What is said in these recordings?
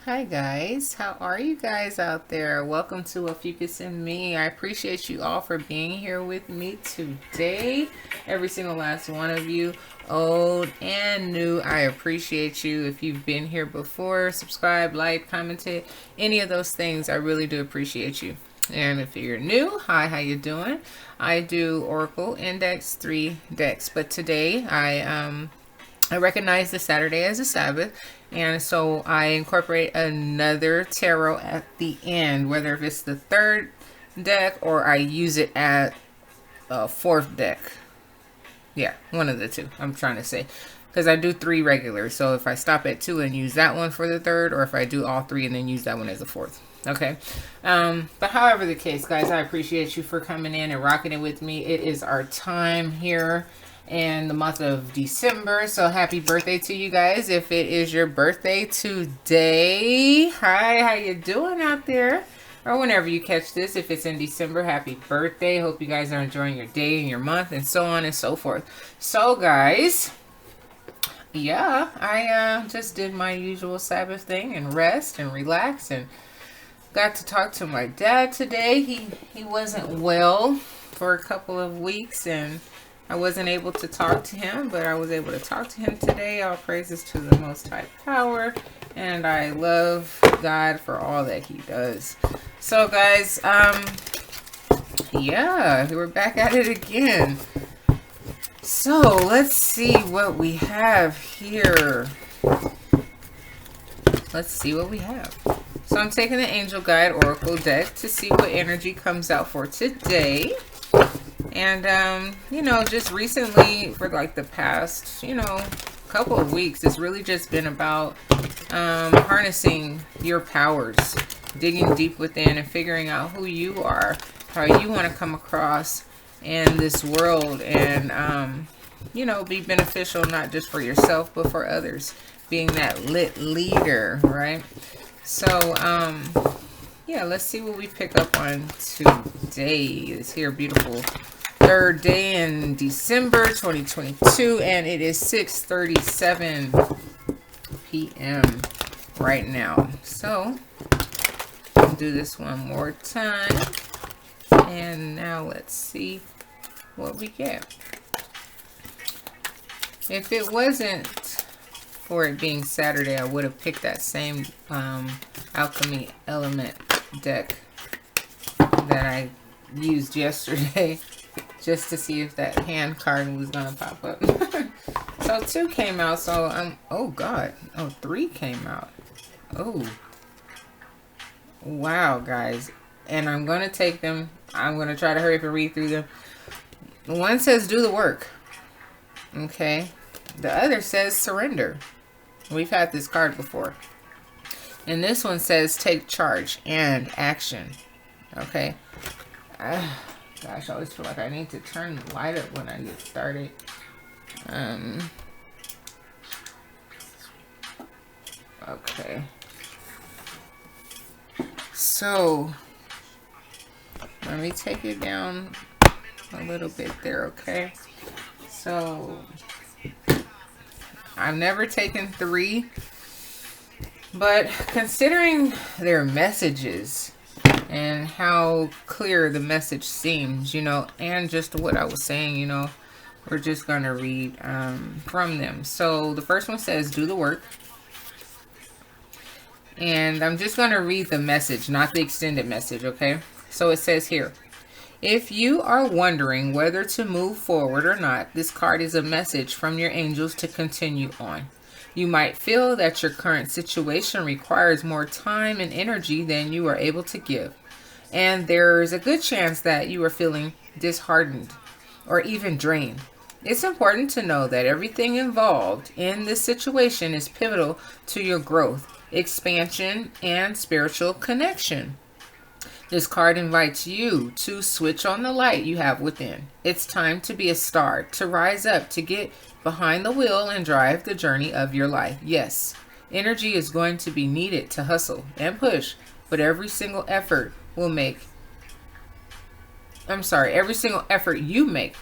Hi guys, how are you guys out there? Welcome to Ophiuchus and me. I appreciate you all for being here with me today. Every single last one of you, old and new, I appreciate you. If you've been here before, subscribe, like, commented, any of those things, I really do appreciate you. And if you're new, hi, how you doing? I do Oracle Index 3 decks, but today I recognize the Saturday as a Sabbath, and so I incorporate another tarot at the end, whether if it's the third deck or I use it at a fourth deck. Yeah, one of the two, I'm trying to say. Because I do 3 regular, so if I stop at 2 and use that one for the third, or if I do all 3 and then use that one as a fourth. Okay. But however the case, guys, I appreciate you for coming in and rocking it with me. It is our time here in the month of December, so happy birthday to you guys if it is your birthday today. Hi, how you doing out there, or whenever you catch this? If it's in December, happy birthday. Hope you guys are enjoying your day and your month and so on and so forth. So guys, yeah, I just did my usual Sabbath thing and rest and relax, and got to talk to my dad today. He wasn't well for a couple of weeks, and I wasn't able to talk to him, but I was able to talk to him today. All praises to the Most High Power, and I love God for all that He does. So, guys, yeah, we're back at it again. So, let's see what we have here. Let's see what we have. So, I'm taking the Angel Guide Oracle deck to see what energy comes out for today. And, you know, just recently, for like the past, couple of weeks, it's really just been about harnessing your powers, digging deep within and figuring out who you are, how you want to come across in this world, and, be beneficial not just for yourself, but for others, being that lit leader, right? So, yeah, let's see what we pick up on today. This here beautiful third day in December 2022, and it is 6:37 p.m. right now. So I'll do this one more time, and now let's see what we get. If it wasn't for it being Saturday, I would have picked that same alchemy element deck that I used yesterday just to see if that hand card was gonna pop up. So 2 came out, so oh god, 3 came out. Oh wow, guys, and I'm gonna take them. I'm gonna try to hurry up and read through them. One says do the work, okay. The other says surrender. We've had this card before. And this one says take charge and action. Okay. Gosh, I always feel like I need to turn the light up when I get started. Okay. So, let me take it down a little bit there, okay? So, I've never taken 3, but considering their messages and how clear the message seems, and just what I was saying, we're just going to read from them. So the first one says, do the work. And I'm just going to read the message, not the extended message, okay? So it says here, if you are wondering whether to move forward or not, this card is a message from your angels to continue on. You might feel that your current situation requires more time and energy than you are able to give. And there's a good chance that you are feeling disheartened or even drained. It's important to know that everything involved in this situation is pivotal to your growth, expansion, and spiritual connection. This card invites you to switch on the light you have within. It's time to be a star, to rise up, to get behind the wheel and drive the journey of your life. Yes, energy is going to be needed to hustle and push, but every single effort you make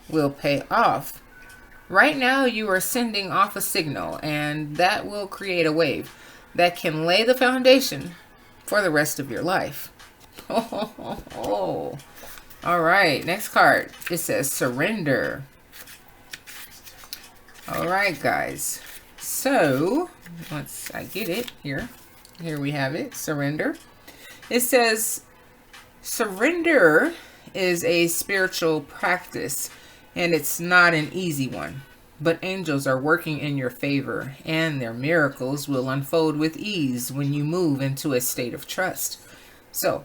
will pay off. Right now you are sending off a signal, and that will create a wave. that can lay the foundation for the rest of your life. Oh. All right, next card. It says surrender. All right, guys. So, once I get it here we have it, surrender. It says surrender is a spiritual practice, and it's not an easy one. But angels are working in your favor, and their miracles will unfold with ease when you move into a state of trust. So,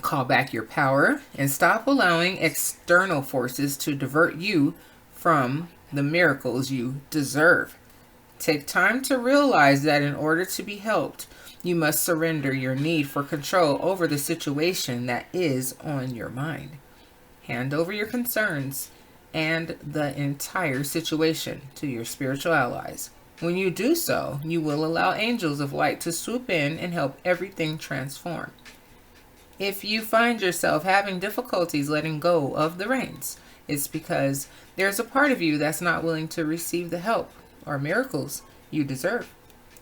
call back your power and stop allowing external forces to divert you from the miracles you deserve. Take time to realize that in order to be helped, you must surrender your need for control over the situation that is on your mind. Hand over your concerns and the entire situation to your spiritual allies. When you do so, you will allow angels of light to swoop in and help everything transform. If you find yourself having difficulties letting go of the reins, it's because there's a part of you that's not willing to receive the help or miracles you deserve.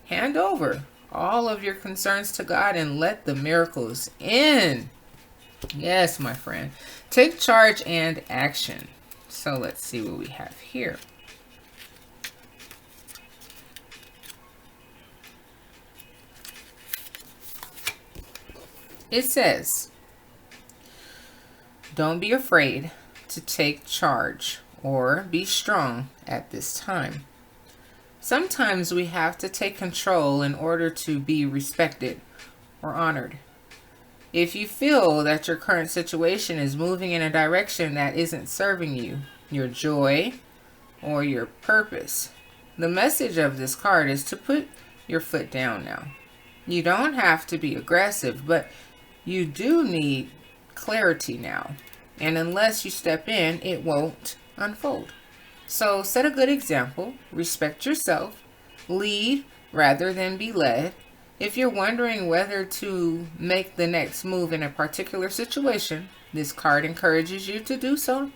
Hand over all of your concerns to God and let the miracles in. Yes, my friend. Take charge and action. So let's see what we have here. It says, don't be afraid to take charge or be strong at this time. Sometimes we have to take control in order to be respected or honored. If you feel that your current situation is moving in a direction that isn't serving you, your joy, or your purpose, the message of this card is to put your foot down now. You don't have to be aggressive, but you do need clarity now. And unless you step in, it won't unfold. So set a good example, respect yourself, lead rather than be led. If you're wondering whether to make the next move in a particular situation, this card encourages you to do so.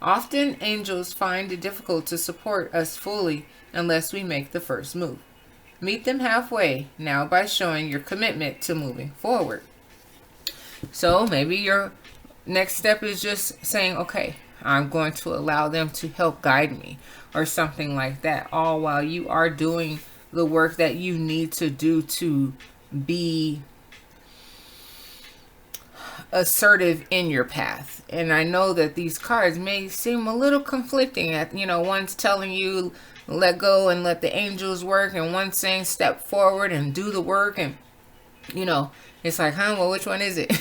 Often angels find it difficult to support us fully unless we make the first move. Meet them halfway now by showing your commitment to moving forward. So maybe your next step is just saying, okay, I'm going to allow them to help guide me or something like that, all while you are doing the work that you need to do to be assertive in your path. And I know that these cards may seem a little conflicting. One's telling you let go and let the angels work, and one's saying step forward and do the work. And it's like, well, which one is it?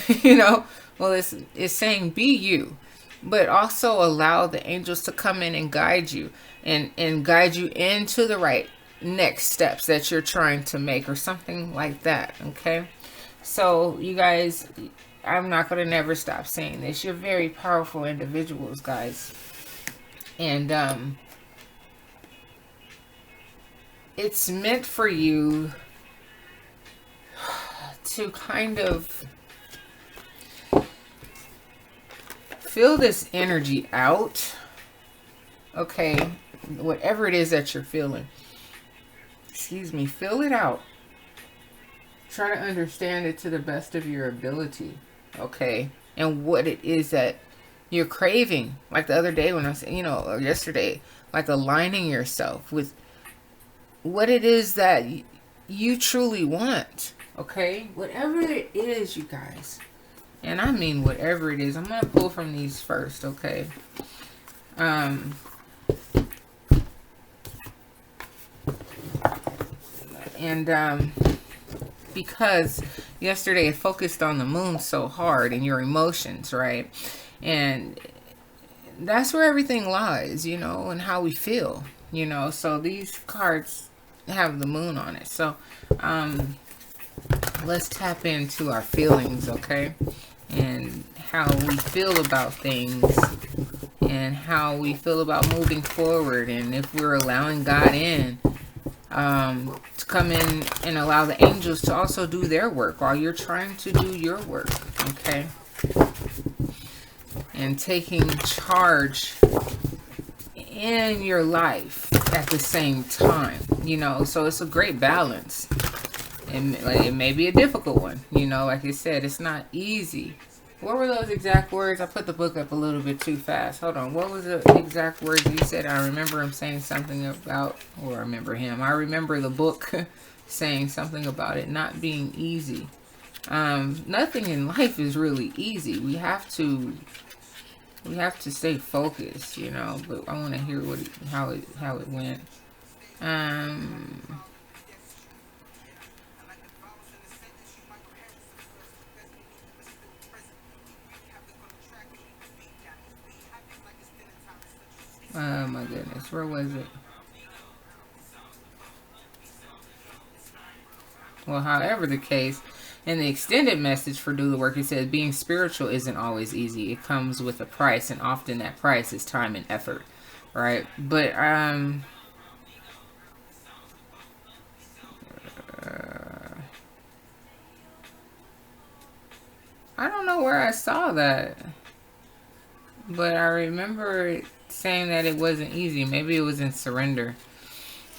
Well, it's saying be you, but also allow the angels to come in and guide you and guide you into the right next steps that you're trying to make or something like that. Okay, so you guys, I'm not going to never stop saying this. You're very powerful individuals, guys. And it's meant for you to kind of feel this energy out. Okay, whatever it is that you're feeling, feel it out. Try to understand it to the best of your ability. Okay, and what it is that you're craving. Like the other day when I said, or yesterday, like aligning yourself with what it is that you truly want. Okay, whatever it is, you guys. And I mean whatever it is. I'm going to pull from these first, okay? Because yesterday it focused on the moon so hard and your emotions, right? And that's where everything lies, and how we feel, So these cards have the moon on it. So let's tap into our feelings, okay? And how we feel about things and how we feel about moving forward, and if we're allowing God in to come in and allow the angels to also do their work while you're trying to do your work, okay? And taking charge in your life at the same time, so it's a great balance. it may be a difficult one. You know, like I said, it's not easy. What were those exact words? I put the book up a little bit too fast. Hold on. What was the exact words you said? I remember him saying something about, or I remember him. I remember the book saying something about it not being easy. Nothing in life is really easy. We have to stay focused, you know. But I want to hear how it went. Oh my goodness, where was it? Well, however the case, in the extended message for Do the Work, it says being spiritual isn't always easy. It comes with a price, and often that price is time and effort, right? But I don't know where I saw that, but I remember saying that it wasn't easy. Maybe it was in Surrender.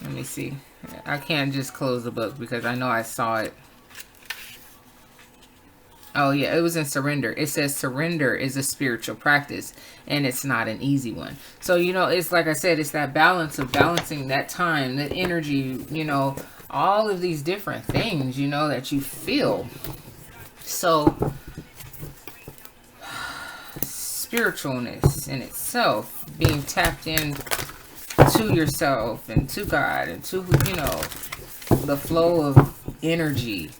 Let me see. I can't just close the book because I know I saw it. Oh yeah, it was in Surrender. It says surrender is a spiritual practice and it's not an easy one. So, you know, it's like I said, it's that balance of balancing that time, that energy, you know, all of these different things, you know, that you feel. So spiritualness in itself, being tapped in to yourself and to God and to, you know, the flow of energy.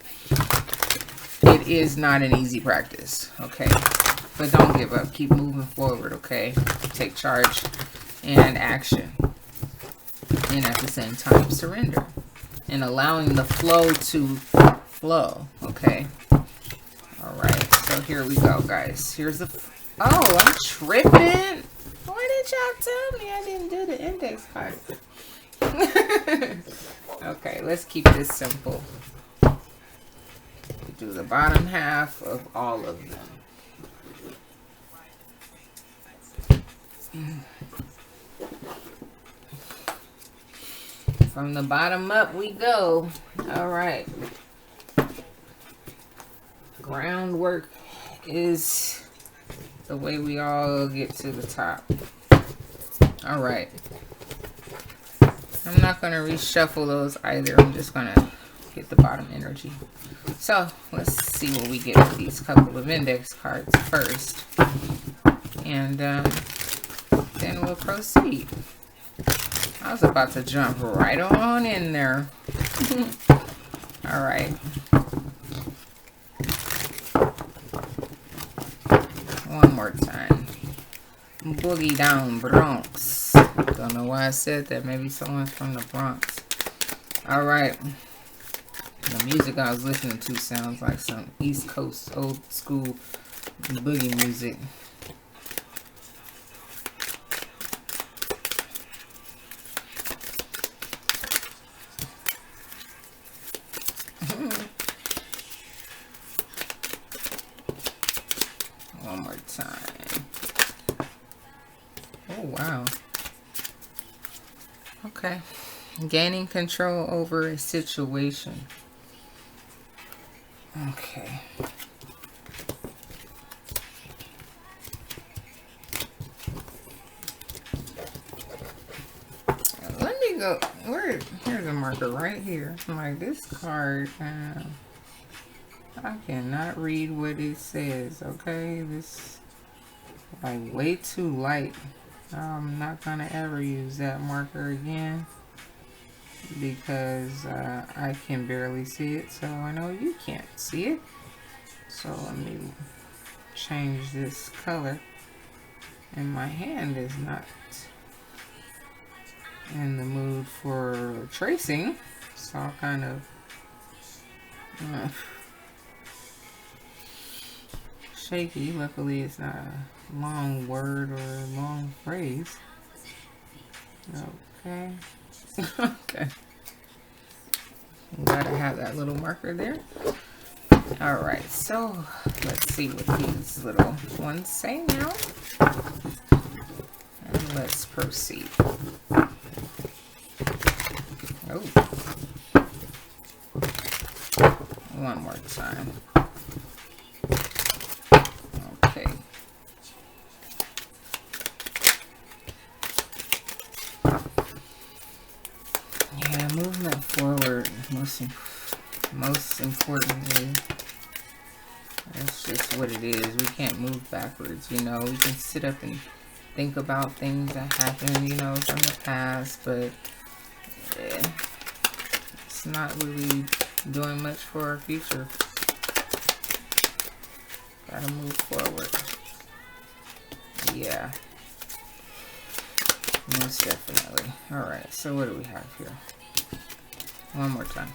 It is not an easy practice, okay? But don't give up. Keep moving forward, okay? Take charge and action. And at the same time, surrender. And allowing the flow to flow, okay? All right, so here we go, guys. Here's the... Oh, I'm tripping. Why did y'all tell me I didn't do the index card? Okay, let's keep this simple. Do the bottom half of all of them. From the bottom up we go. All right. Groundwork is the way we all get to the top. All right. I'm not going to reshuffle those either. I'm just going to get the bottom energy. So let's see what we get with these couple of index cards first. And then we'll proceed. I was about to jump right on in there. All right. One more time. Boogie down Bronx. Don't know why I said that. Maybe someone's from the Bronx. All right. The music I was listening to sounds like some East Coast old school boogie music. One more time. Oh, wow. Okay. Gaining control over a situation. Okay. Let me go. Here's a marker right here. I'm like, this card, I cannot read what it says, okay? This, like, way too light. I'm not gonna ever use that marker again because I can barely see it, so I know you can't see it. So let me change this color, and my hand is not in the mood for tracing, so I'll kind of shaky. Luckily it's not a long word or a long phrase. Okay. Okay. Gotta have that little marker there. Alright, so let's see what these little ones say now. And let's proceed. Oh. One more time. Okay. Yeah, movement forward. Most importantly, that's just what it is. We can't move backwards, you know. We can sit up and think about things that happened, you know, from the past, but it's not really doing much for our future. Gotta move forward. Yeah. Most definitely. Alright, so what do we have here? One more time.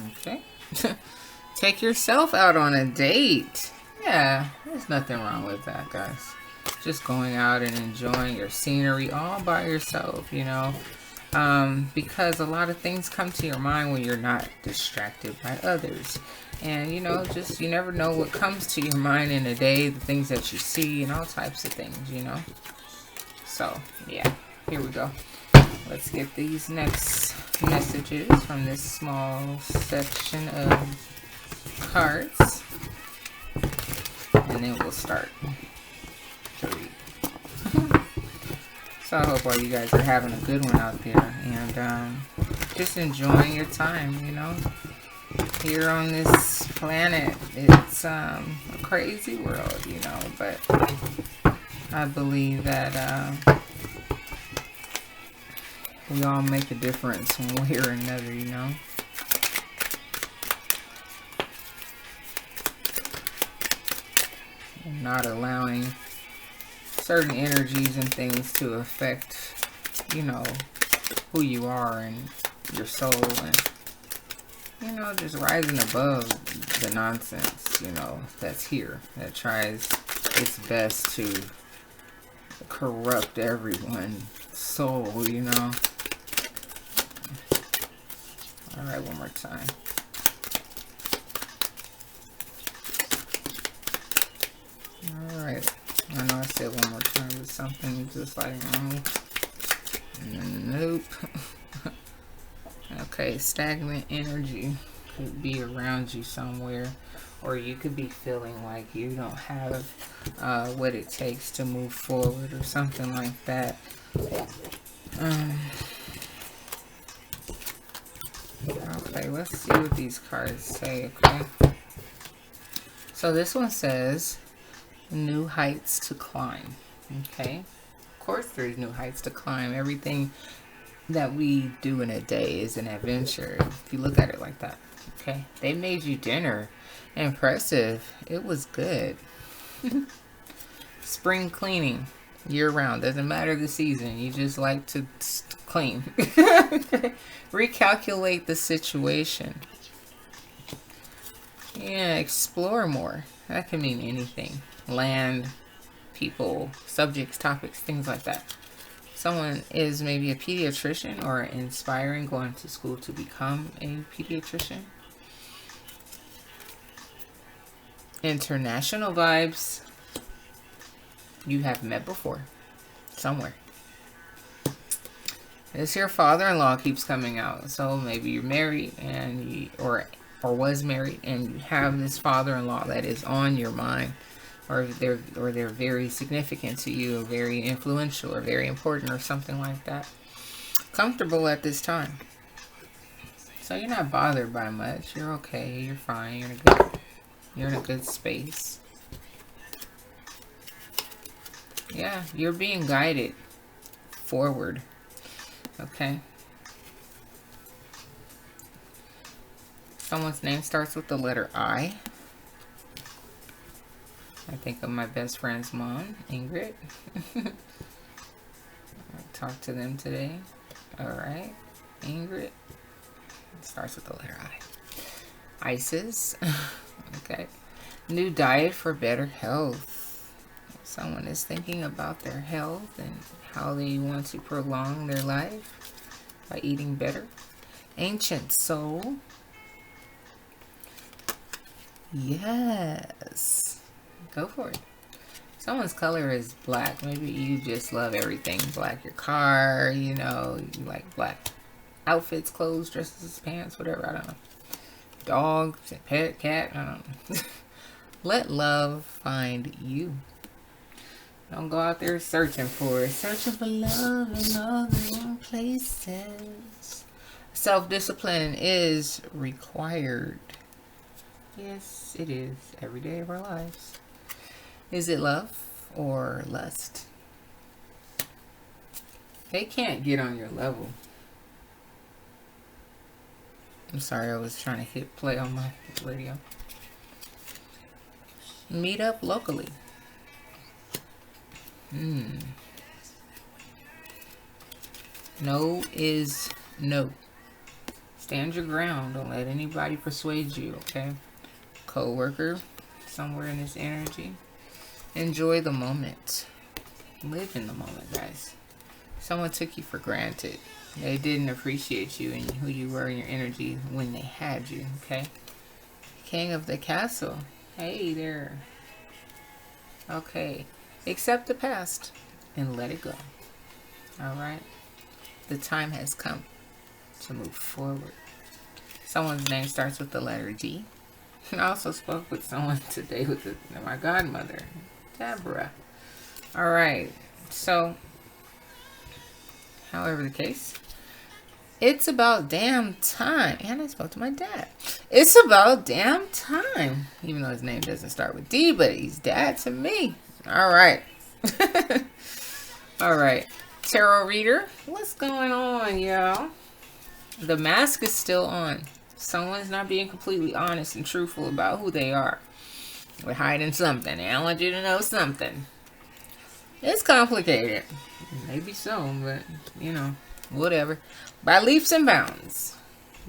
Okay. Take yourself out on a date. Yeah, there's nothing wrong with that, guys. Just going out and enjoying your scenery all by yourself, you know. Because a lot of things come to your mind when you're not distracted by others. And, you know, just you never know what comes to your mind in a day, the things that you see and all types of things, you know. So, yeah, here we go. Let's get these next messages from this small section of cards. And then we'll start to read. So I hope all you guys are having a good one out there. And just enjoying your time, you know. Here on this planet, it's a crazy world, you know. But I believe that we all make a difference one way or another, you know. And not allowing certain energies and things to affect, you know, who you are and your soul, and, you know, just rising above the nonsense, you know, that's here, that tries its best to corrupt everyone's soul, you know. Alright, one more time. Alright. I know I said one more time, but something just like, nope. Okay, stagnant energy could be around you somewhere, or you could be feeling like you don't have what it takes to move forward or something like that. Okay, let's see what these cards say, okay? So this one says, new heights to climb, okay? Of course there's new heights to climb. Everything that we do in a day is an adventure, if you look at it like that, okay? They made you dinner. Impressive. It was good. Spring cleaning. Year-round. Doesn't matter the season. You just like to clean. Recalculate the situation. Yeah, explore more. That can mean anything. Land, people, subjects, topics, things like that. Someone is maybe a pediatrician or inspiring, going to school to become a pediatrician. International vibes. You have met before. Somewhere. This here father-in-law keeps coming out. So maybe you're married and you, or was married, and you have this father-in-law that is on your mind, or they're very significant to you, or very influential, or very important, or something like that. Comfortable at this time. So you're not bothered by much. You're okay. You're fine. You're in a good space. Yeah, you're being guided forward. Okay. Someone's name starts with the letter I. I think of my best friend's mom, Ingrid. I talked to them today. Alright. Ingrid. It starts with the letter I. Isis. Okay. New diet for better health. Someone is thinking about their health and how they want to prolong their life by eating better. Ancient soul. Yes. Go for it. Someone's color is black. Maybe you just love everything black. Your car, you know, you like black outfits, clothes, dresses, pants, whatever. I don't know. Dog, pet, cat, I don't know. Let love find you. Don't go out there searching for it. Searching for love in all the wrong places. Self-discipline is required. Yes, it is. Every day of our lives. Is it love or lust? They can't get on your level. I'm sorry, I was trying to hit play on my radio. Meet up locally. No is no. Stand your ground. Don't let anybody persuade you, okay? Co-worker, somewhere in this energy. Enjoy the moment. Live in the moment, guys. Someone took you for granted. They didn't appreciate you and who you were in your energy when they had you, okay? King of the castle. Hey there. Okay. Accept the past and let it go. Alright? The time has come to move forward. Someone's name starts with the letter D. I also spoke with someone today with my godmother, Deborah. Alright. So, however the case, it's about damn time. And I spoke to my dad. It's about damn time. Even though his name doesn't start with D, but he's dad to me. Alright. Alright. Tarot reader. What's going on, y'all? The mask is still on. Someone's not being completely honest and truthful about who they are. We're hiding something. I want you to know something. It's complicated. Maybe so, but, you know, whatever. By leaps and bounds,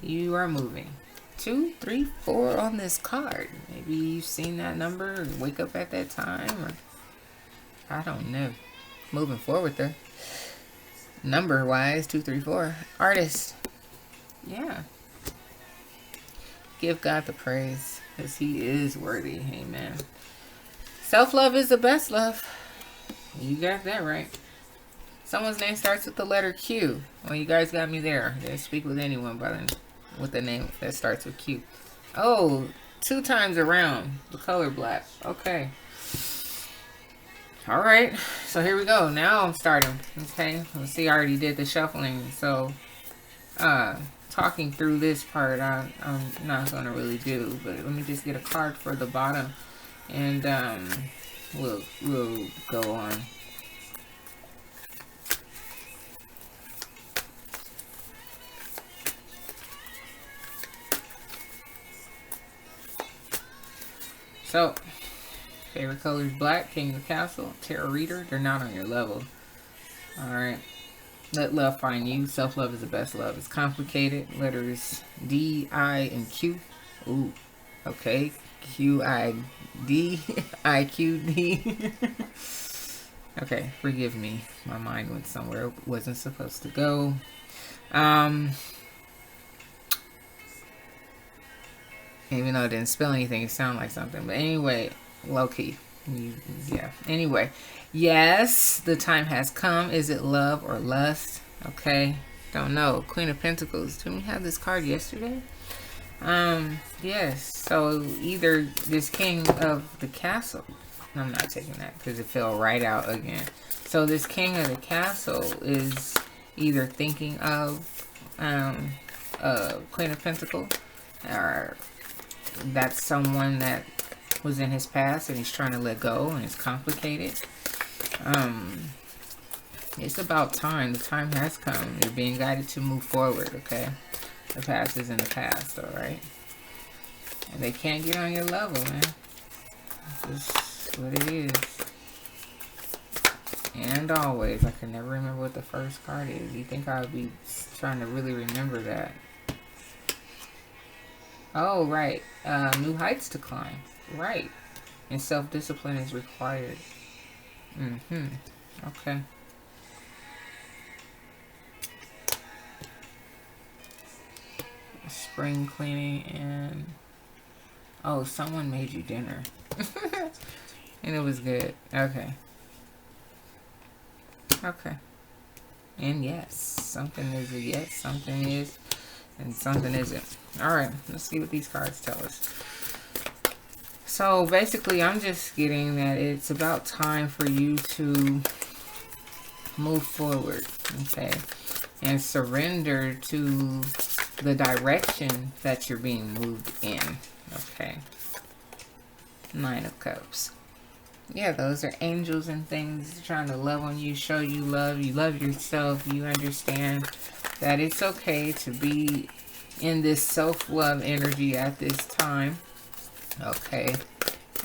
you are moving. 2, 3, 4 on this card. Maybe you've seen that number and wake up at that time, or I don't know. Moving forward though. Number wise, 2, 3, 4. Artist. Yeah. Give God the praise, because he is worthy. Amen. Self-love is the best love. You got that right. Someone's name starts with the letter Q. Well, you guys got me there. Didn't speak with anyone with the name that starts with Q. Oh, 2 times around. The color black. Okay. Alright. So here we go. Now I'm starting. Okay. Let's see. I already did the shuffling. So, talking through this part, I'm not going to really do. But let me just get a card for the bottom. And, we'll go on. So, favorite color is black. King of the castle. Tarot reader. They're not on your level. Alright. Let love find you. Self-love is the best love. It's complicated. Letters D, I, and Q. Ooh. Okay. Q, I, D. I, Q, D. Okay. Forgive me. My mind went somewhere it wasn't supposed to go. Even though it didn't spell anything, it sounded like something. But anyway, low-key. Yeah. Anyway. Yes, the time has come. Is it love or lust? Okay. Don't know. Queen of Pentacles. Didn't we have this card yesterday? Yes. So either this King of the Castle. I'm not taking that because it fell right out again. So this King of the Castle is either thinking of Queen of Pentacles, or that's someone that was in his past and he's trying to let go, and it's complicated. It's about time. The time has come. You're being guided to move forward, okay? The past is in the past, alright? And they can't get on your level, man. This is what it is. And always. I can never remember what the first card is. You think I would be trying to really remember that? Oh, right. New heights to climb. Right. And self-discipline is required. Okay. Spring cleaning and... Oh, someone made you dinner. And it was good. Okay. Okay. And yes, something is a yes, something is, and something isn't. Alright, let's see what these cards tell us. So basically, I'm just getting that it's about time for you to move forward, okay? And surrender to the direction that you're being moved in, okay? 9 of Cups. Yeah, those are angels and things trying to love on you, show you love. You love yourself. You understand that it's okay to be in this self-love energy at this time. Okay.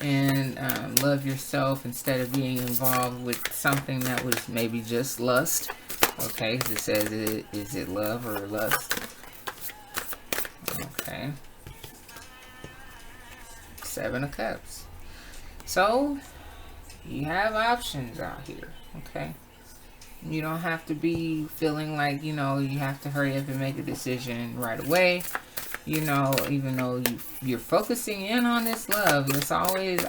And love yourself instead of being involved with something that was maybe just lust. Okay, because it says, is it love or lust? Okay. 7 of Cups. So, you have options out here, okay? You don't have to be feeling like, you know, you have to hurry up and make a decision right away. You know, even though you're focusing in on this love, that's always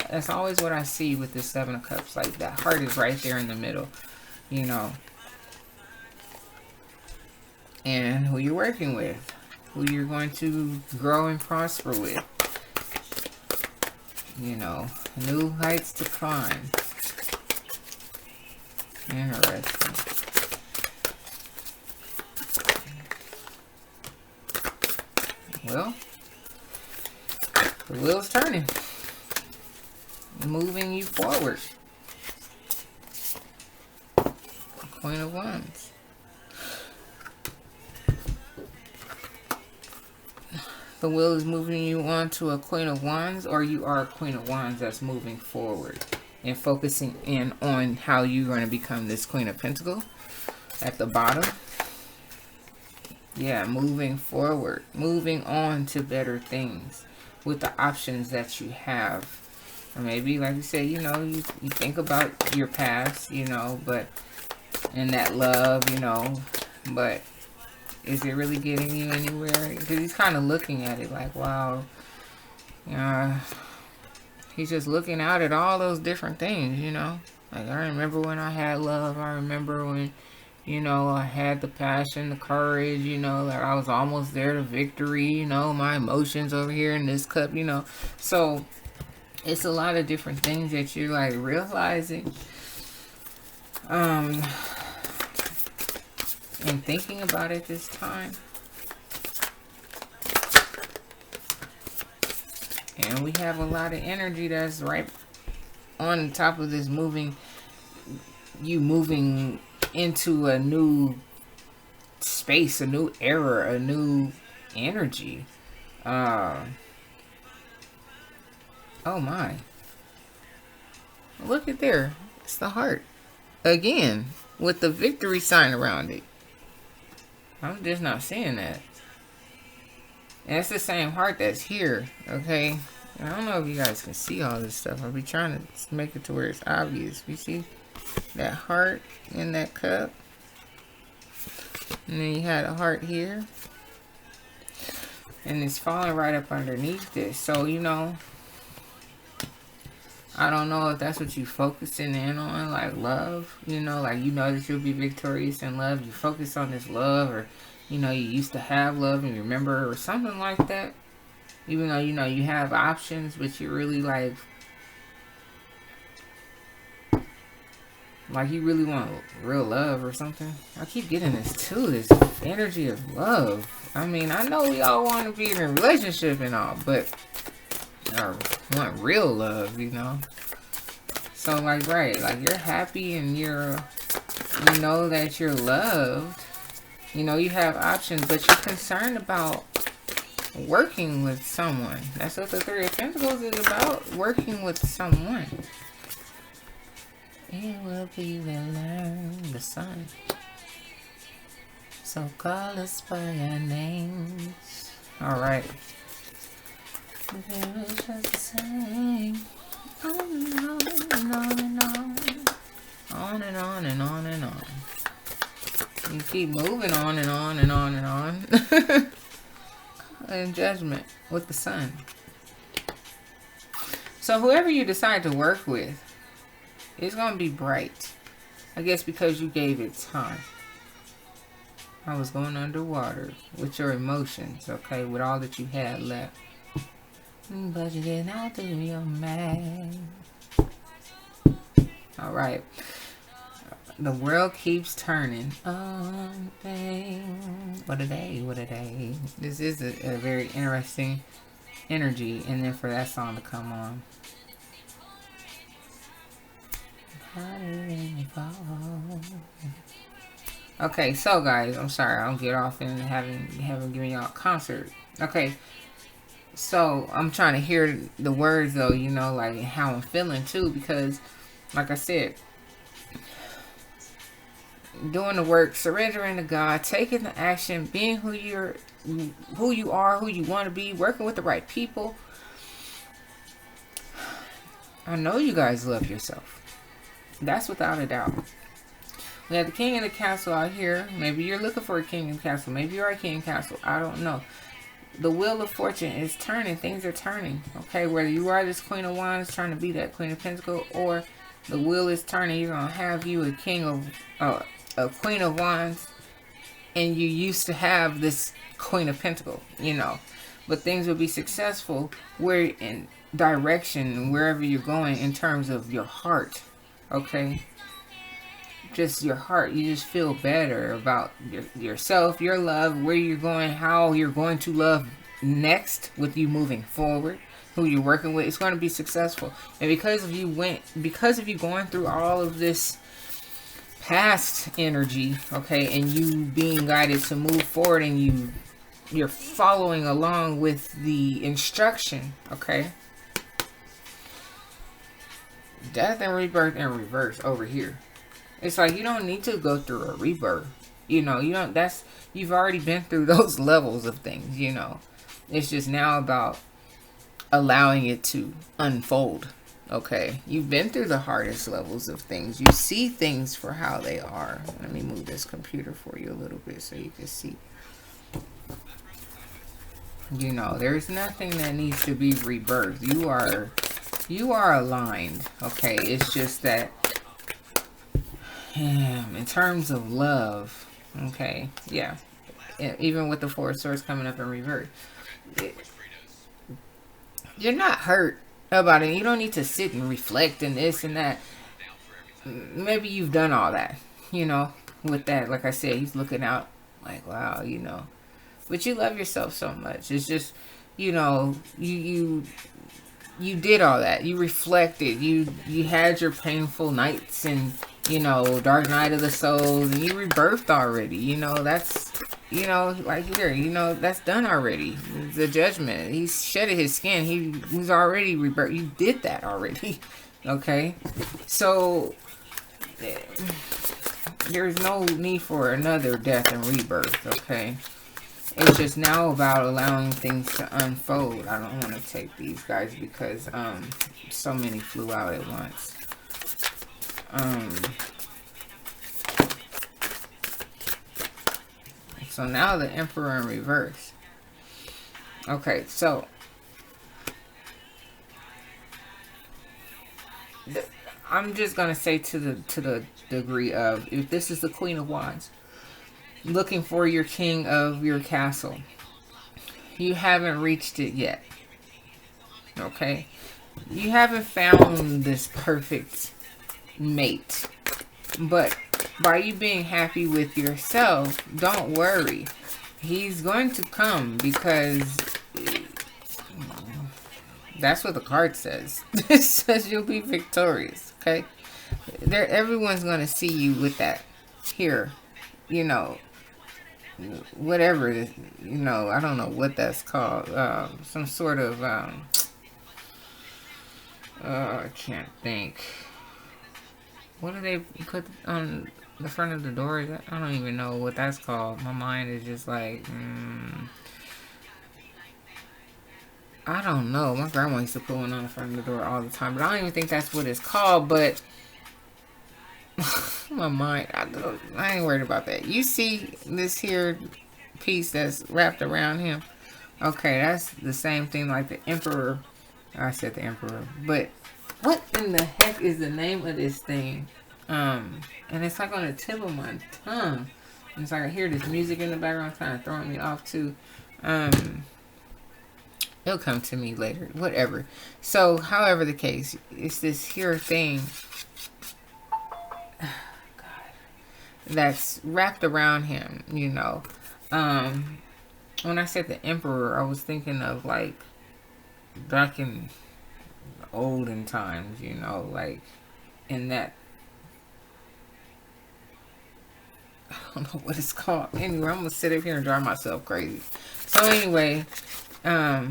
what I see with this 7 of Cups. Like, that heart is right there in the middle, you know. And who you're working with, who you're going to grow and prosper with. You know, new heights to climb. Interesting. Well, the wheel's turning. Moving you forward. Queen of Wands. The wheel is moving you on to a Queen of Wands, or you are a Queen of Wands that's moving forward and focusing in on how you're going to become this Queen of Pentacles at the bottom. Yeah, moving forward, moving on to better things with the options that you have. Or maybe, like you said, you know, you think about your past, you know, but, and that love, you know, but is it really getting you anywhere? Because he's kind of looking at it like, wow, he's just looking out at all those different things, you know. Like, I remember when I had love. I remember when, you know, I had the passion, the courage, you know, that I was almost there to victory, you know, my emotions over here in this cup, you know. So, it's a lot of different things that you're, like, realizing. And thinking about it this time. And we have a lot of energy that's right on top of this moving into a new space, a new era, a new energy. Oh my. Look at there. It's the heart. Again, with the victory sign around it. I'm just not seeing that. And it's the same heart that's here, okay? I don't know if you guys can see all this stuff. I'll be trying to make it to where it's obvious. You see that heart in that cup? And then you had a heart here. And it's falling right up underneath this. So, you know, I don't know if that's what you're focusing in on, like love, you know that you'll be victorious in love. You focus on this love, or, you know, you used to have love and you remember, or something like that. Even though, you know, you have options, but you're really like you really want real love or something. I keep getting this too, this energy of love. I mean, I know we all want to be in a relationship and all, but or want real love, you know. So, like, right, like, you're happy and you know that you're loved. You know, you have options, but you're concerned about working with someone. That's what the 3 of Pentacles is about, working with someone. It will be the learn the sun. So call us by our names. Alright. There is just the same. On and on and on and on. On and on and on and on. You keep moving on and on and on and on. And Judgment with the sun. So whoever you decide to work with, It's going to be bright. I guess because you gave it time. I was going underwater with your emotions, okay, with all that you had left. But you didn't all do your man. Alright. The world keeps turning. What a day, what a day. This is a very interesting energy, and then for that song to come on. Okay, so guys, I'm sorry, I don't get off and haven't given y'all a concert. Okay, so I'm trying to hear the words though, you know, like how I'm feeling too, because like I said, doing the work, surrendering to God, taking the action, being who you are, who you want to be, working with the right people. I know you guys love yourself. That's without a doubt. We have the king in the castle out here. Maybe you're looking for a king in the castle. Maybe you're a king in the castle. I don't know. The wheel of fortune is turning. Things are turning. Okay, whether you are this queen of wands trying to be that queen of pentacles, or the wheel is turning, you're going to have you a king of, a queen of wands, and you used to have this queen of pentacles, you know. But things will be successful where in direction, wherever you're going in terms of your heart. Okay, just your heart. You just feel better about yourself, your love, where you're going, how you're going to love next with you moving forward, who you're working with. It's going to be successful. And because of you going through all of this past energy, okay, and you being guided to move forward, and you're following along with the instruction, okay. Death and rebirth in reverse over here. It's like you don't need to go through a rebirth. You know, you've already been through those levels of things, you know. It's just now about allowing it to unfold. Okay. You've been through the hardest levels of things. You see things for how they are. Let me move this computer for you a little bit so you can see. You know, there's nothing that needs to be rebirthed. You are aligned, okay? It's just that in terms of love, okay, yeah, even with the Four of Swords coming up in reverse, you're not hurt about it. You don't need to sit and reflect and this and that. Maybe you've done all that, you know, with that. Like I said, he's looking out like, wow, you know, but you love yourself so much. It's just, you know, you did all that. You reflected. You had your painful nights and, you know, dark night of the souls, and you rebirthed already. You know, that's, you know, like here, you know, that's done already. The judgment. He's shedded his skin. He's already rebirthed. You did that already. Okay. So there's no need for another death and rebirth. Okay. It's just now about allowing things to unfold. I don't want to take these guys because so many flew out at once. So now the Emperor in reverse. Okay, so I'm just gonna say to the degree of, if this is the Queen of Wands looking for your king of your castle, you haven't reached it yet. Okay, you haven't found this perfect mate, but by you being happy with yourself, don't worry, he's going to come, because that's what the card says. It says you'll be victorious. Okay, everyone's going to see you with that here, you know, whatever, you know, I don't know what that's called, some sort of I can't think, what do they put on the front of the door? I don't even know what that's called. My mind is just like I don't know. My grandma used to put one on the front of the door all the time, but I don't even think that's what it's called. But my mind, I ain't worried about that. You see this here piece that's wrapped around him? Okay, that's the same thing like the Emperor. I said the Emperor, but What in the heck is the name of this thing? And it's like on the tip of my tongue. And it's like I hear this music in the background, kind of throwing me off too. It'll come to me later. Whatever. So, however the case, it's this here thing that's wrapped around him, you know. When I said the emperor, I was thinking of like back in olden times, you know, like in that, I don't know what it's called. Anyway, I'm gonna sit up here and drive myself crazy. So anyway, yeah,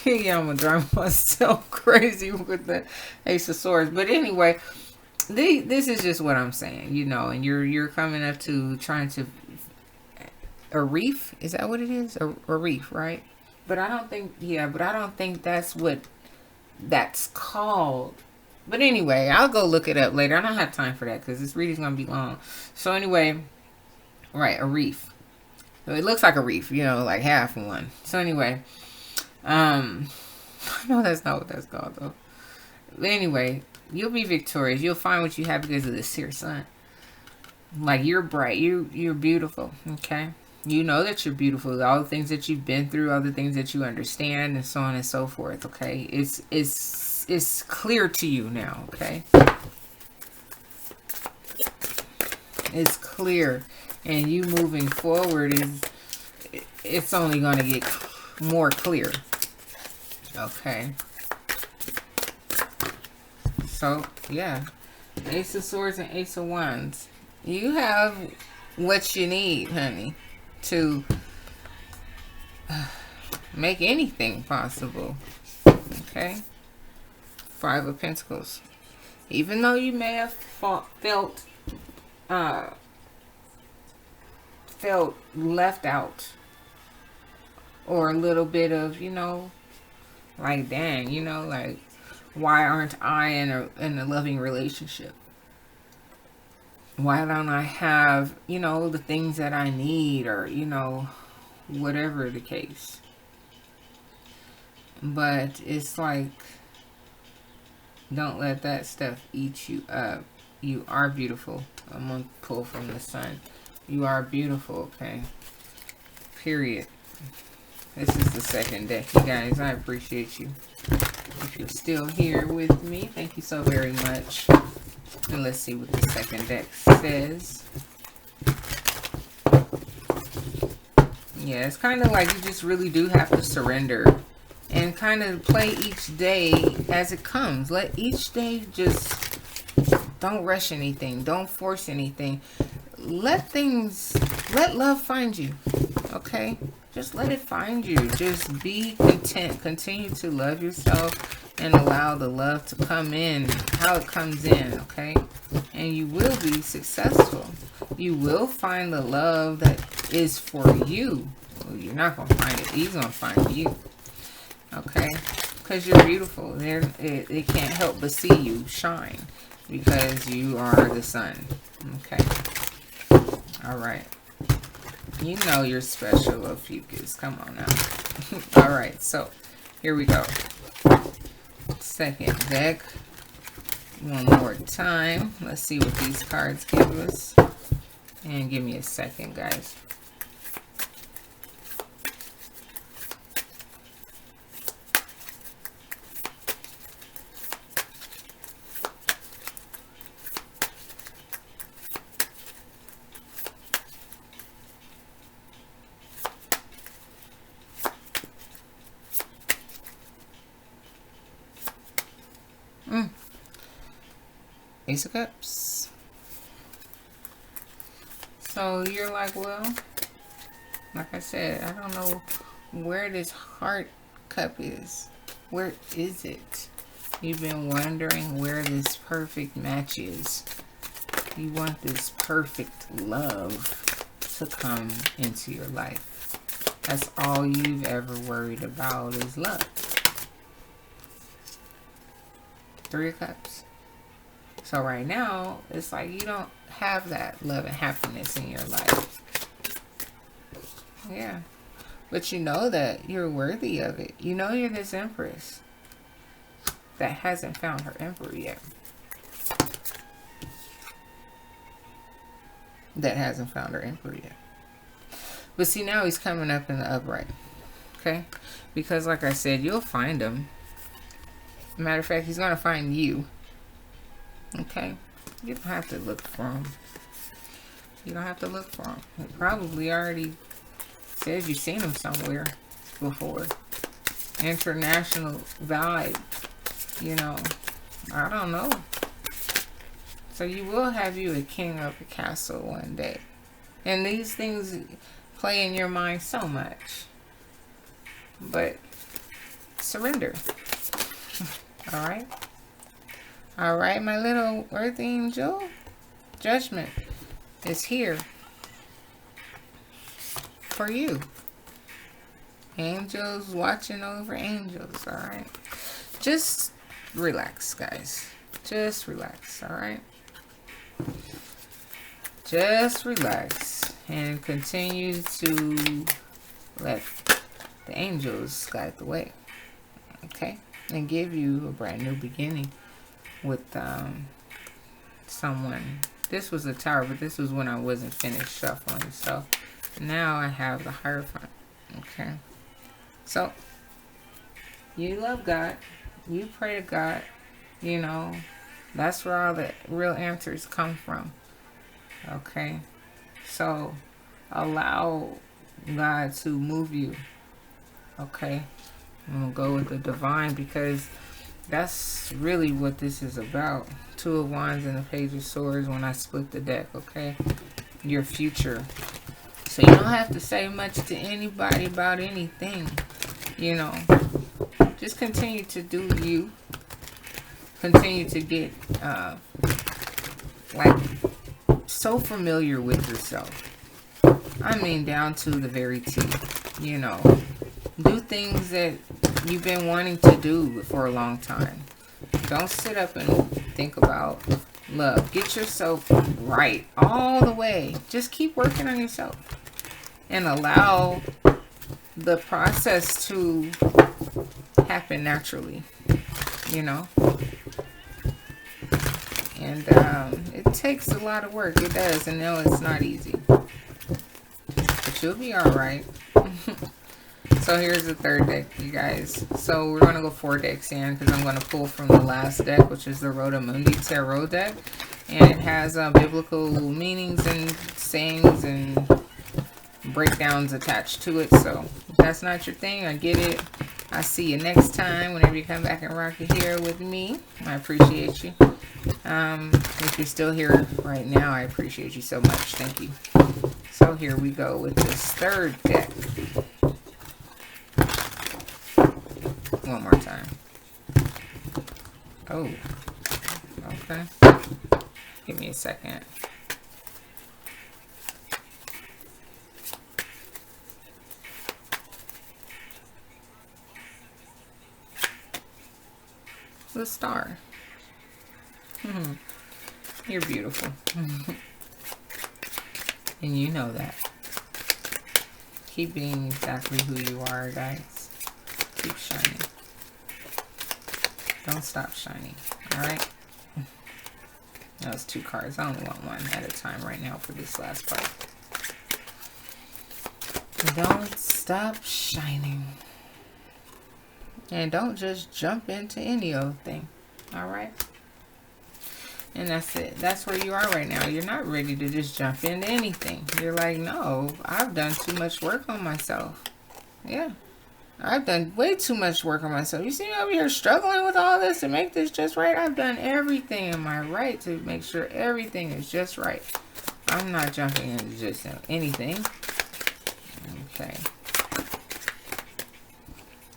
I'm gonna drive myself crazy with the Ace of Swords. But anyway, this is just what I'm saying, you know, and you're coming up to trying to a reef. Is that what it is? A reef, right? But I don't think, yeah, but I don't think that's what that's called. But anyway, I'll go look it up later. I don't have time for that because this reading's gonna be long. So anyway, right, a reef. So it looks like a reef, you know, like half one. So anyway, I know that's not what that's called though. But anyway, you'll be victorious. You'll find what you have because of this here sun. Like you're bright. You're beautiful. Okay. You know that you're beautiful. All the things that you've been through, all the things that you understand, and so on and so forth. Okay. It's clear to you now. Okay. It's clear, and you moving forward it's only going to get more clear. Okay. So yeah, Ace of Swords and Ace of Wands. You have what you need, honey, to make anything possible. Okay. Five of Pentacles. Even though you may have felt left out, or a little bit of, you know, like, dang, you know, like, why aren't I in a loving relationship? Why don't I have, you know, the things that I need, or, you know, whatever the case. But it's like, don't let that stuff eat you up. You are beautiful. I'm going to pull from the sun. You are beautiful, okay? Period. This is the second deck, you guys. I appreciate you. If you're still here with me, thank you so very much. And let's see what the second deck says. Yeah, it's kind of like you just really do have to surrender and kind of play each day as it comes. Let each day just, don't rush anything. Don't force anything. Let love find you. Okay? Just let it find you. Just be content. Continue to love yourself and allow the love to come in how it comes in, okay? And you will be successful. You will find the love that is for you. Well, you're not going to find it. He's going to find you, okay? Because you're beautiful. It can't help but see you shine because you are the sun, okay? All right. You know you're special, Ophiuchus. Come on now. All right, so here we go. Second deck. One more time. Let's see what these cards give us. And give me a second, guys. Ace of Cups. So you're like, well, like I said, I don't know where this heart cup is. Where is it? You've been wondering where this perfect match is. You want this perfect love to come into your life. That's all you've ever worried about is love. Three of Cups. So right now, it's like you don't have that love and happiness in your life. Yeah. But you know that you're worthy of it. You know you're this Empress that hasn't found her emperor yet. That hasn't found her emperor yet. But see, now he's coming up in the upright. Okay? Because like I said, you'll find him. Matter of fact, he's going to find you. Okay? You don't have to look for him. You don't have to look for him. He probably already says you've seen him somewhere before. International vibe. You know, I don't know. So you will have you a king of a castle one day. And these things play in your mind so much. But surrender. Alright? Alright, my little earth angel. Judgment is here for you. Angels watching over angels, alright? Just relax, guys. Just relax, alright? Just relax and continue to let the angels guide the way, okay? And give you a brand new beginning with someone. This was a tower, but this was when I wasn't finished shuffling. So now I have the Hierophant, okay? So you love God. You pray to God. You know, that's where all the real answers come from. Okay? So allow God to move you. Okay? I'm going to go with the divine because that's really what this is about. Two of Wands and the Page of Swords when I split the deck. Okay? Your future. So you don't have to say much to anybody about anything. You know, just continue to do you. Continue to get like so familiar with yourself. I mean, down to the very T. You know, do things that you've been wanting to do for a long time. Don't sit up and think about love. Get yourself right all the way. Just keep working on yourself and allow the process to happen naturally, you know. And it takes a lot of work. It does. And no, it's not easy. But you'll be alright. So here's the third deck, you guys. So we're going to go 4 decks in because I'm going to pull from the last deck, which is the Rota Mundi Tarot deck. And it has biblical meanings and sayings and breakdowns attached to it. So if that's not your thing, I get it. I'll see you next time whenever you come back and rock it here with me. I appreciate you. If you're still here right now, I appreciate you so much. Thank you. So here we go with this third deck. One more time. Oh, okay. Give me a second. The Star. You're beautiful. And you know that. Keep being exactly who you are, guys. Keep shining. Don't stop shining. Alright? That was 2 cards. I only want 1 at a time right now for this last part. Don't stop shining. And don't just jump into any old thing. Alright? And that's it. That's where you are right now. You're not ready to just jump into anything. You're like, no, I've done too much work on myself. Yeah. I've done way too much work on myself. You see me over here struggling with all this to make this just right? I've done everything in my right to make sure everything is just right. I'm not jumping into just anything. Okay.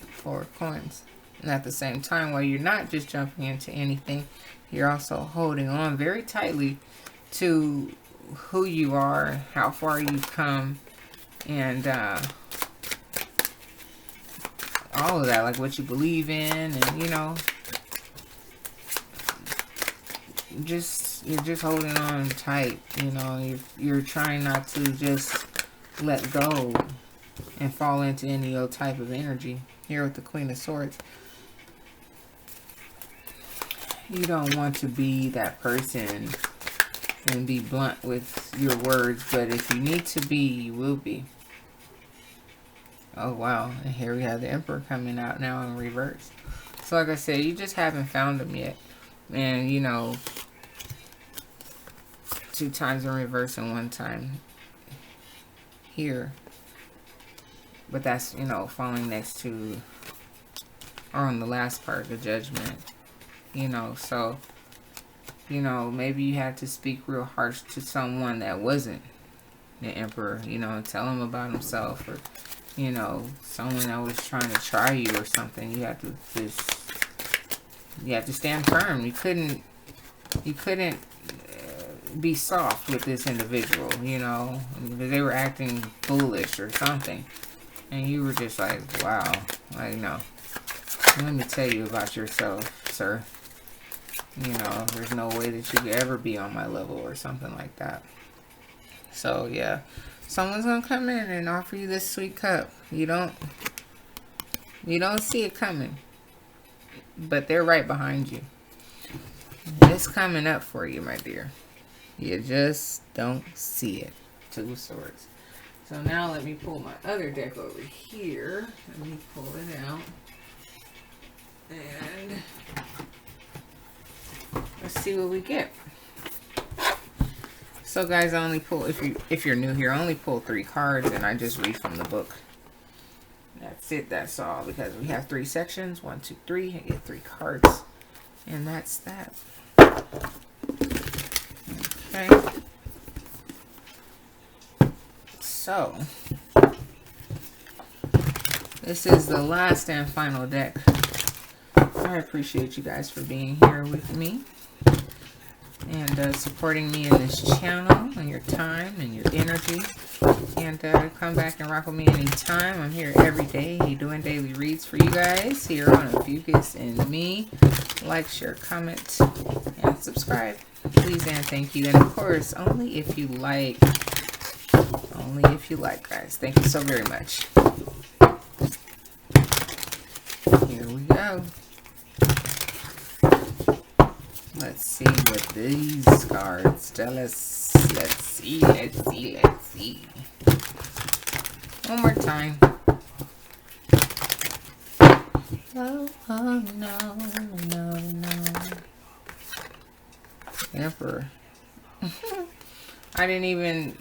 4 coins. And at the same time, while you're not just jumping into anything, you're also holding on very tightly to who you are, how far you've come, and all of that, like what you believe in, and you know, you're just holding on tight. You know, you're trying not to just let go and fall into any old type of energy. Here with the Queen of Swords. You don't want to be that person and be blunt with your words, but if you need to be, you will be. Oh, wow. And here we have the Emperor coming out now in reverse. So like I said, you just haven't found him yet. And, you know, 2 times in reverse and 1 time here. But that's, you know, falling next to, or on the last part, the Judgment. You know, so, you know, maybe you had to speak real harsh to someone that wasn't the Emperor, you know, and tell him about himself, or, you know, someone that was trying to try you or something. You have to just, you have to stand firm. You couldn't be soft with this individual, you know, because they were acting foolish or something. And you were just like, wow, like, no. Let me tell you about yourself, sir. You know, there's no way that you could ever be on my level or something like that. So, yeah. Someone's going to come in and offer you this sweet cup. You don't see it coming. But they're right behind you. It's coming up for you, my dear. You just don't see it. 2 of Swords. So now let me pull my other deck over here. Let me pull it out. And let's see what we get. So guys, I only pull, if you're new here, I only pull 3 cards and I just read from the book. That's it, that's all, because we have 3 sections. 1, 2, 3. I get 3 cards. And that's that. Okay. So this is the last and final deck. I appreciate you guys for being here with me and supporting me in this channel and your time and your energy. And come back and rock with me anytime. I'm here every day doing daily reads for you guys here on Ophiuchus and me. Like, share, comment, and subscribe. Please and thank you. And of course, only if you like. Only if you like, guys. Thank you so very much. Here we go. Let's see what these cards tell us. Let's see, let's see, let's see. One more time. Oh, oh no, no, no. Emperor. I didn't even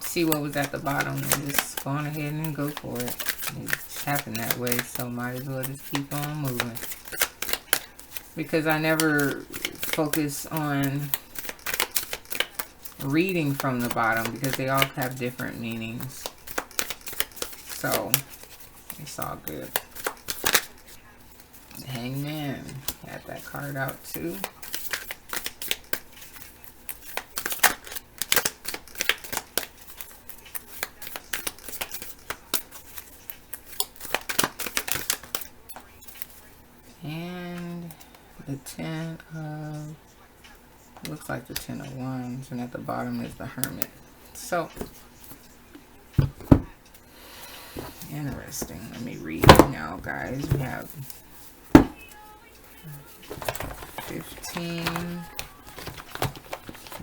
see what was at the bottom. I'm just going ahead and go for it. It just happened that way, so might as well just keep on moving. Because I never focus on reading from the bottom because they all have different meanings. So it's all good. Hangman. Got that card out too. And the 10 of, looks like the 10 of Wands, and at the bottom is the Hermit. So, interesting. Let me read now, guys. We have 15,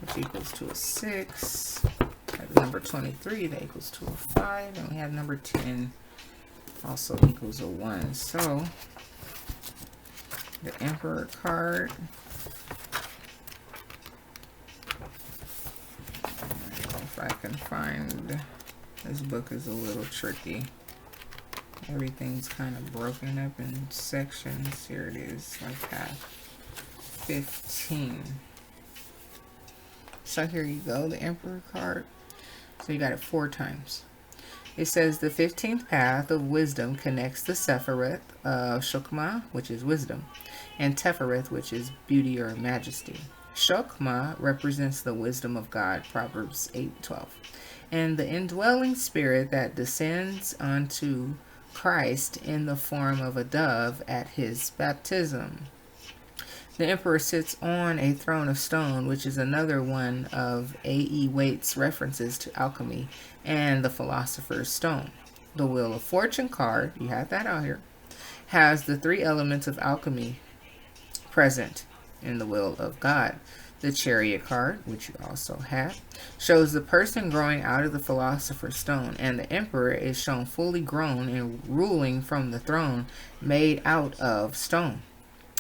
which equals to a 6. We have number 23, that equals to a 5. And we have number 10, also equals a 1. So, the Emperor card. If I can find, this book is a little tricky. Everything's kind of broken up in sections. Here it is, like that. 15. So here you go, the Emperor card. So you got it 4 times. It says the 15th path of wisdom connects the Sephiroth of Shukma, which is wisdom, and Tefereth, which is beauty or majesty. Shukma represents the wisdom of God, Proverbs 8:12, and the indwelling spirit that descends onto Christ in the form of a dove at his baptism. The Emperor sits on a throne of stone, which is another one of A.E. Waite's references to alchemy and the Philosopher's Stone. The Wheel of Fortune card, you have that out here, has the 3 elements of alchemy present. in the will of God. The Chariot card, which you also have, shows the person growing out of the Philosopher's Stone, and the Emperor is shown fully grown and ruling from the throne made out of stone,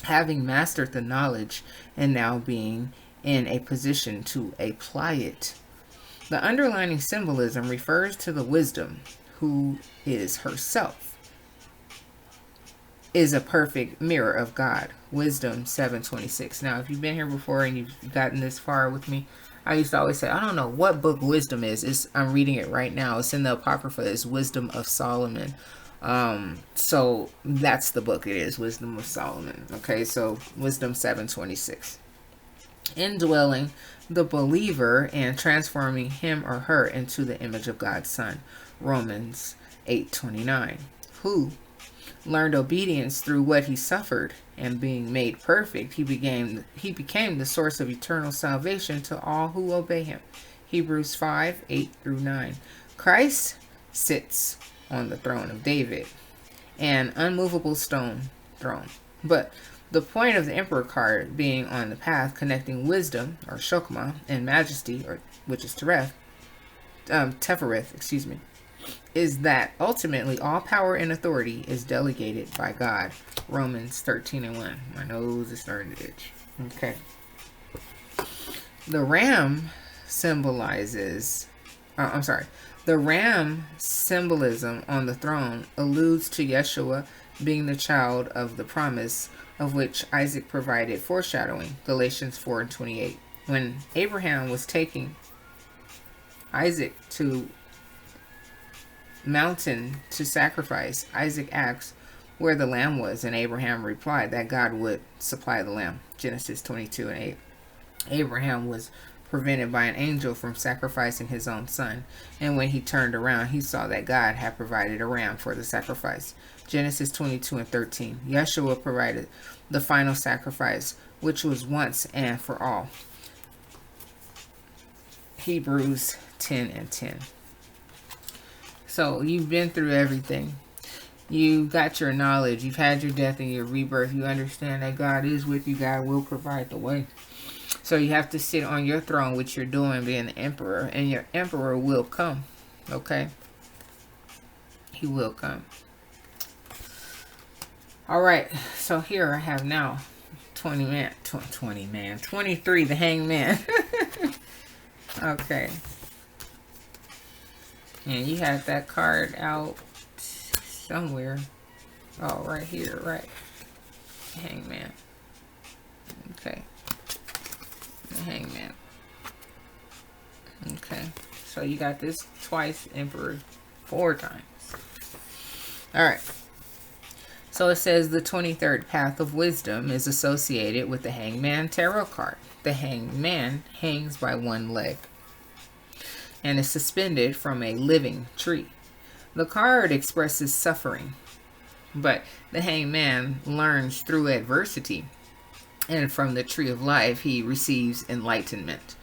having mastered the knowledge and now being in a position to apply it. The underlining symbolism refers to the wisdom, who is herself is a perfect mirror of God. Wisdom 7:26. Now, if you've been here before and you've gotten this far with me, I used to always say, I don't know what book wisdom is. I'm reading it right now. It's in the Apocrypha. It's Wisdom of Solomon. So that's the book it is, Wisdom of Solomon. Okay, so Wisdom 7:26. Indwelling the believer and transforming him or her into the image of God's Son. Romans 8:29. Who learned obedience through what he suffered, and being made perfect, he became the source of eternal salvation to all who obey him. Hebrews 5:8-9. Christ sits on the throne of David, an unmovable stone throne. But the point of the Emperor card being on the path connecting wisdom, or Shokma, and majesty, or which is Tefereth, is that ultimately all power and authority is delegated by God. Romans 13:1. My nose is starting to itch. Okay. The ram symbolizes, the ram symbolism on the throne alludes to Yeshua being the child of the promise of which Isaac provided foreshadowing. Galatians 4:28. When Abraham was taking Isaac to mountain to sacrifice, Isaac asked where the lamb was, and Abraham replied that God would supply the lamb. Genesis 22:8. Abraham was prevented by an angel from sacrificing his own son, and when he turned around, he saw that God had provided a ram for the sacrifice. Genesis 22:13. Yeshua provided the final sacrifice, which was once and for all. Hebrews 10:10. So you've been through everything. You got your knowledge. You've had your death and your rebirth. You understand that God is with you. God will provide the way. So you have to sit on your throne, which you're doing, being the emperor, and your emperor will come. Okay? He will come. All right. So here I have now 23, the hangman. Okay. And you have that card out somewhere. Oh, right here, right. Hangman. Okay. The hangman. Okay. So you got this twice, Emperor 4 times. Alright. So it says the 23rd path of wisdom is associated with the Hangman Tarot card. The hangman hangs by one leg and is suspended from a living tree. The card expresses suffering, but the hangman learns through adversity, and from the tree of life he receives enlightenment.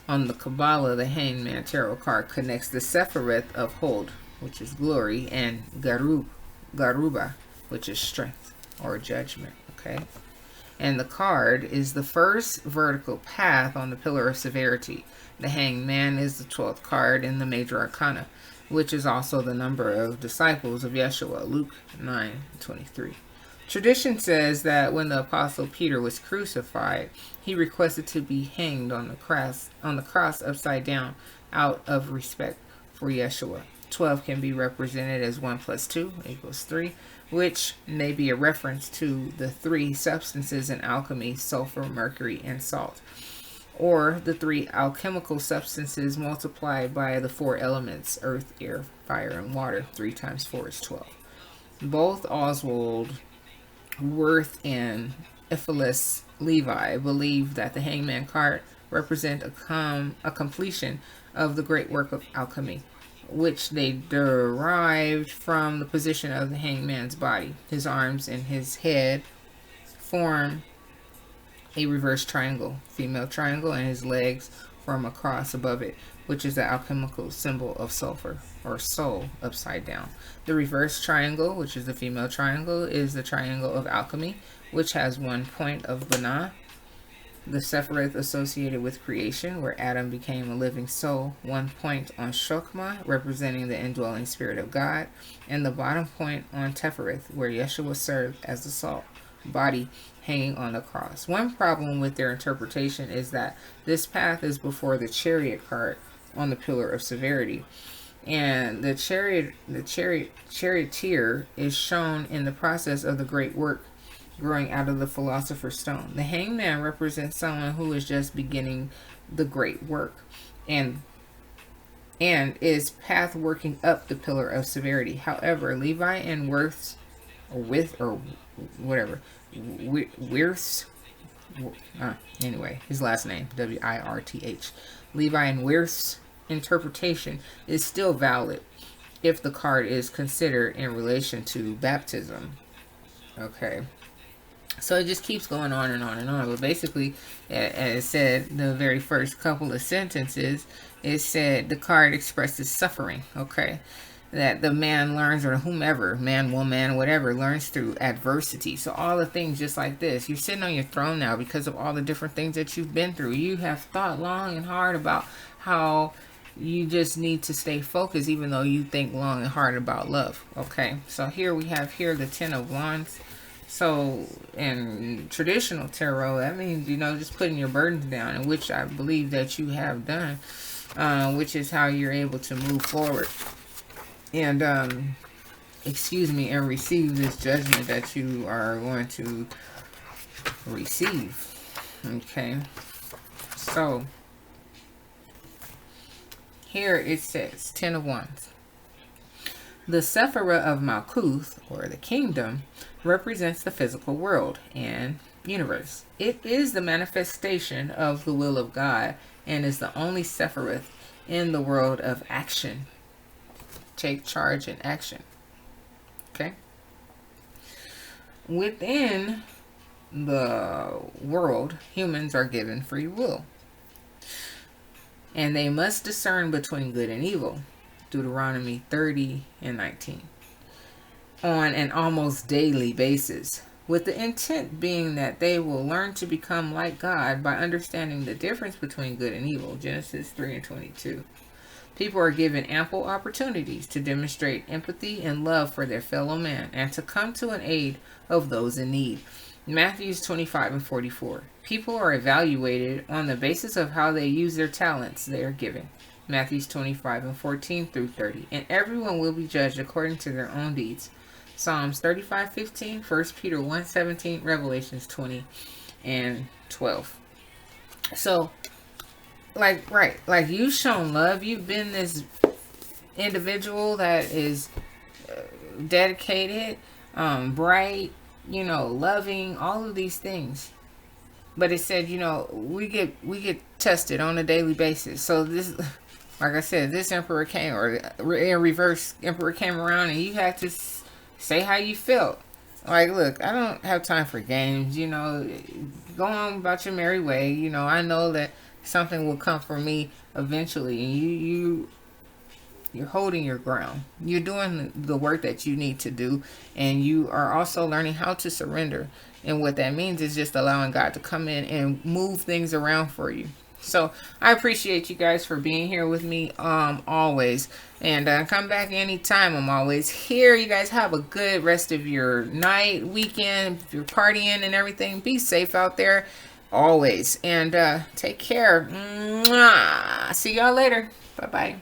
On the Kabbalah, the Hangman Tarot card connects the Sephireth of Hod, which is glory, and Garuba, which is strength or judgment. Okay? And the card is the first vertical path on the pillar of severity. The Hangman is the 12th card in the Major Arcana, which is also the number of disciples of Yeshua, Luke 9:23. Tradition says that when the Apostle Peter was crucified, he requested to be hanged on the cross upside down out of respect for Yeshua. 12 can be represented as 1 + 2 = 3, which may be a reference to the 3 substances in alchemy: sulfur, mercury, and salt, or the 3 alchemical substances multiplied by the 4 elements: earth, air, fire, and water. 3 times 4 is 12. Both Oswald Wirth and Ephialus Levi believe that the hangman card represent a completion of the great work of alchemy, which they derived from the position of the hangman's body. His arms and his head form a reverse triangle, female triangle, and his legs form a cross above it, which is the alchemical symbol of sulfur, or soul, upside down. The reverse triangle, which is the female triangle, is the triangle of alchemy, which has 1 point of Banah, The Sephiroth associated with creation, where Adam became a living soul. 1 point on Shokma, representing the indwelling spirit of God. And the bottom point on Tephereth, where Yeshua served as the salt body hanging on the cross. One problem with their interpretation is that this path is before the chariot cart on the pillar of severity. And the charioteer is shown in the process of the great work growing out of the philosopher's stone. The hangman represents someone who is just beginning the great work and is path working up the pillar of severity. However, Levi and Wirth's anyway, his last name, Wirth. Levi and Wirth's interpretation is still valid if the card is considered in relation to baptism. Okay. So it just keeps going on and on and on. But basically, as it said, the very first couple of sentences, it said the card expresses suffering. Okay. That the man learns, or whomever, man, woman, whatever, learns through adversity. So all the things just like this. You're sitting on your throne now because of all the different things that you've been through. You have thought long and hard about how you just need to stay focused, even though you think long and hard about love. Okay. So here we have the 10 of Wands. So in traditional tarot, that means, just putting your burdens down, and which I believe that you have done, which is how you're able to move forward and, and receive this judgment that you are going to receive. Okay. So here it says 10 of Wands. The Sephirah of Malkuth, or the kingdom, represents the physical world and universe. It is the manifestation of the will of God and is the only Sephiroth in the world of action. Take charge and action. Okay? Within the world, humans are given free will. And they must discern between good and evil. Deuteronomy 30 and 19. On an almost daily basis, with the intent being that they will learn to become like God by understanding the difference between good and evil. Genesis 3 and 22. People are given ample opportunities to demonstrate empathy and love for their fellow man and to come to an aid of those in need. Matthew 25 and 44. People are evaluated on the basis of how they use their talents they are given. Matthew 25 and 14 through 30. And everyone will be judged according to their own deeds. Psalms 35:15, 1 Peter 1:17, Revelations 20 and 12. So, like you've shown love. You've been this individual that is dedicated, bright, loving, all of these things. But it said, we get tested on a daily basis. So this, like I said, this emperor came, or in reverse, emperor came around, and you had to say how you felt. Like, look, I don't have time for games. Go on about your merry way. I know that something will come for me eventually, and you're holding your ground. You're doing the work that you need to do, and you are also learning how to surrender. And what that means is just allowing God to come in and move things around for you. So I appreciate you guys for being here with me always. And come back anytime. I'm always here. You guys have a good rest of your night, weekend, if you're partying and everything. Be safe out there always. And take care. Mwah. See y'all later. Bye-bye.